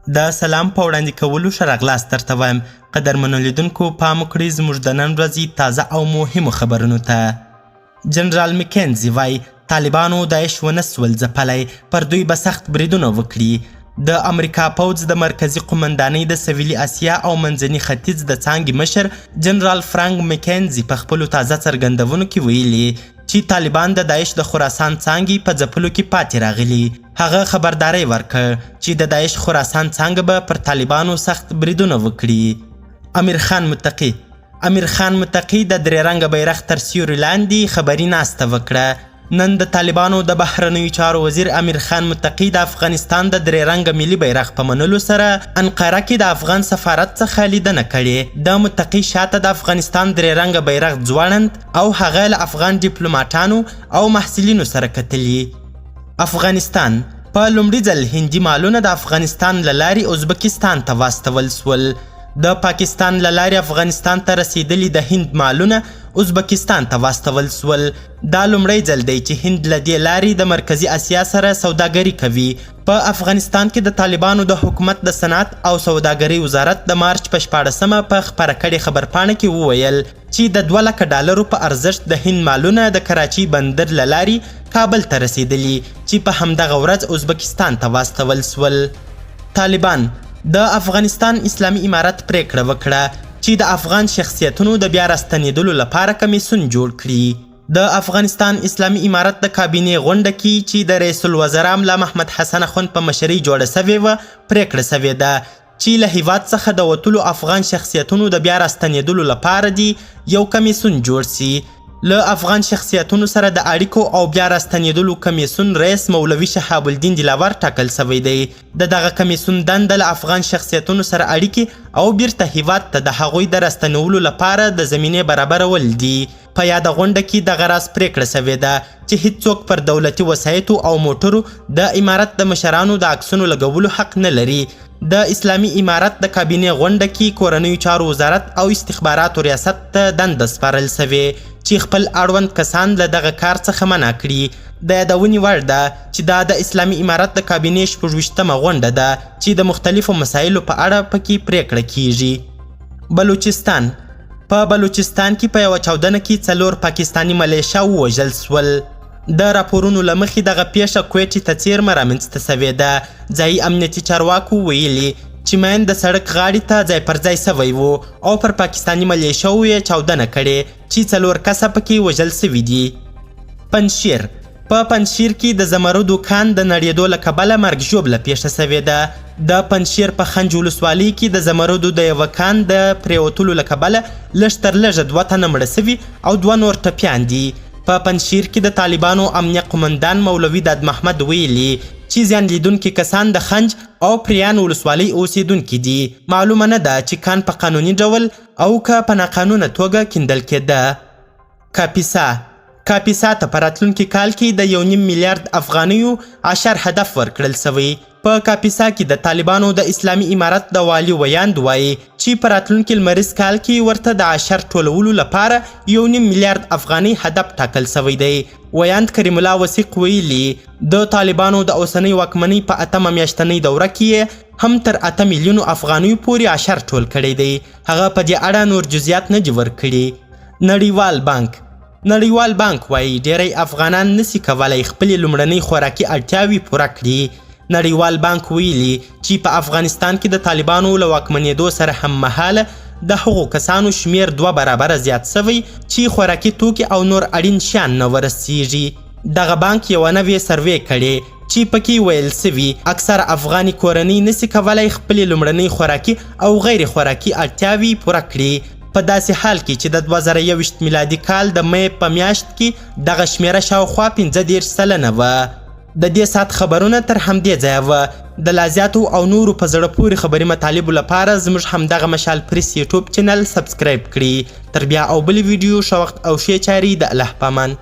د سلام په وړاندې کولو ښه راغلاست درته وایم. قدرمنو لیدونکو پام وکړئ زموږ د نن ورځې تازه او مهمو خبرونو ته. جنرال مکینزي وایي طالبانو داعش ونه سول ځپلی، پر دوی به سخت بریدونه وکړي. د امریکا پوځ د مرکزي قومندانۍ د سویلي اسیا او منځني ختیځ د څانګې مشر جنرال فرانک مکینزي په خپلو تازه څرګندونو کې ویلي چې طالبان د داعش د خراسان څانګې په ځپلو کې پاتې راغلي. هغه خبرداری ورکړ چې د داعش خراسان څانګه به پر طالبانو سخت بریدونه وکړي. امیر خان متقي د درې رنګه بیرغ تر سیوري لاندې خبري ناسته وکړه. نن د طالبانو د بهرنیو چارو وزیر امیر خان متقي د افغانستان د درې رنګه ملي بیرغ په منلو سره انقره کې د افغان سفارت څخه لیدنه کړې. د متقي شاته د افغانستان درې رنګه بیرغ ځوړند او هغه له افغان ډیپلوماټانو او محصلینو سره کتلي. افغانستان په لومړي ځل هندي مالونه د افغانستان له لارې ازبکستان ته واستول سول. د پاکستان له لارې افغانستان ته رسیدلي د هند مالونه ازبکستان ته واستول سول. دا لومړی ځل دی چې هند له دې لارې د مرکزي اسیا سره سوداګري کوي. په افغانستان کې د طالبانو د حکومت د صنعت او سوداګرۍ وزارت د مارچ په 14مه په خپره کړې خبرپاڼه کې وویل چې د 2 لکه ډالرو په ارزښت د هند مالونه د کراچۍ بندر له لارې کابل ته رسیدلي چې په همدغه ورځ ازبکستان ته واستول سول. طالبان د افغانستان اسلامي امارت پریکړه وکړه چې د افغان شخصیتونو د بیا راستنېدلو لپاره کمیسیون جوړ کړي. د افغانستان اسلامي امارت د کابینې غونډه کې چې د رئیس الوزرا ملا محمد حسن اخوند په مشرۍ جوړه سوې وه پریکړه سوې ده چې له هیواد څخه د وتلو افغان شخصیتونو د بیا راستنېدلو لپاره دي یو کمیسیون جوړ سي. له افغان شخصیتونو سره د اړیکو او بیا راستنېدلو کمیسیون رئیس مولوي شهاب الدین دلاور ټاکل سوی دی. د دغه کمیسیون دنده له افغان شخصیتونو سره اړیکې او بیرته هیواد ته د هغوی د راستنولو لپاره د زمینې برابرول دي. په یاده غونډه کې دغه راز پریکړه سوې ده چې هیڅوک پر دولتي وسایطو او موټرو د امارت د مشرانو د عکسونو لګولو حق نه لري. د اسلامي امارت د کابینې غونډه کې کورنیو چارو وزارت او استخباراتو ریاست ته دنده سپارل سوې چې خپل اړوند کسان له دغه کار څخه منع کړي. د یادونې وړ ده چې دا د اسلامي امارت د کابینې 26مه غونډه ده چې د مختلفو مسایلو په اړه پکې پریکړه کیږي. بلوچستان په بلوچستان کې په یوه چاودنه کې 4 پاکستاني ملیشه ووژل سول. د راپورونو له مخې دغه پیښه کویټې ته څیرمه رامنځته سوې ده. ځایي امنیتي چارواکو ویلي چې مین د سړک غاړې ته ځای پر ځای سوی و او پر پاکستاني ملیشو یې چاودنه کړې چې 4 کسه پکې وژل سوي دي. پنجشیر په پنجشیر کې د زمردو کان د نړېدو له کبله مرګ ژوبله پیښه سوې ده. د پنجشیر په خنج ولسوالۍ کې د زمردو د یوه کان د پریوتلو له کبله لږ تر لږه 2 تنه مړه سوي او 2 نور ټپیان دي. په پنجشیر کې د طالبانو امنیه قومندان مولوي داد محمد ویلي چې زیان لیدونکي کسان د خنج او پریان ولسوالۍ اوسیدونکي دي. معلومه نه ده چې کان په قانوني ډول او که په ناقانونه توګه کیندل کېده. کاپیسا ته په راتلونکي کال کې د 1.5 میلیارد افغانیو عشر هدف ورکړل سوی. په کاپیسا کې د طالبانو د اسلامي امارت د والي ویاند وایي چې په راتلونکي لمریز کال کې ورته د عشر ټولولو لپاره 1.5 میلیارد افغانۍ هدف ټاکل سوی دی. ویاند کریم الله وثیق ویلي د طالبانو د اوسنۍ واکمنۍ په 8مه میاشتنۍ دوره کې هم تر 8 میلیونو افغانیو پورې عشر ټول کړی دی. هغه په دې اړه نور جزئیات نه دي ورکړي. نړیوال بانک وایي ډیری افغانان نسی کولای خپلې لومړنۍ خوراکي اړتیاوې پوره کړي. نړیوال بانک ویلي چې په افغانستان کې د طالبانو له واکمنېدو سره هم مهاله د هغو کسانو شمیر 2 برابره زیات سوی چې خوراکي توکي او نور اړین شیان نه ورسیږي. دغه بانک یوه نوې سروې کړې چې پکې ویل سوي اکثر افغاني کورنۍ نسی کولای خپلې لومړنۍ خوراکي او غیر خوراکي اړتیاوې پوره کړي. په داسې حال کې چې د 2021 میلادي کال د مې په میاشت کې دغه شمیره شاوخوا 15 سلنه وه. د دې ساعت خبرونه تر همدې ځایه وه. د لا زیاتو او نورو په زړه پورې خبري مطالبو لپاره زموږ همدغه مشال پریس یوټیوب چینل سبسکرایب کړي. تر بیا او بلې ویډیو ښه وخت او ښې چارې د الله په امان.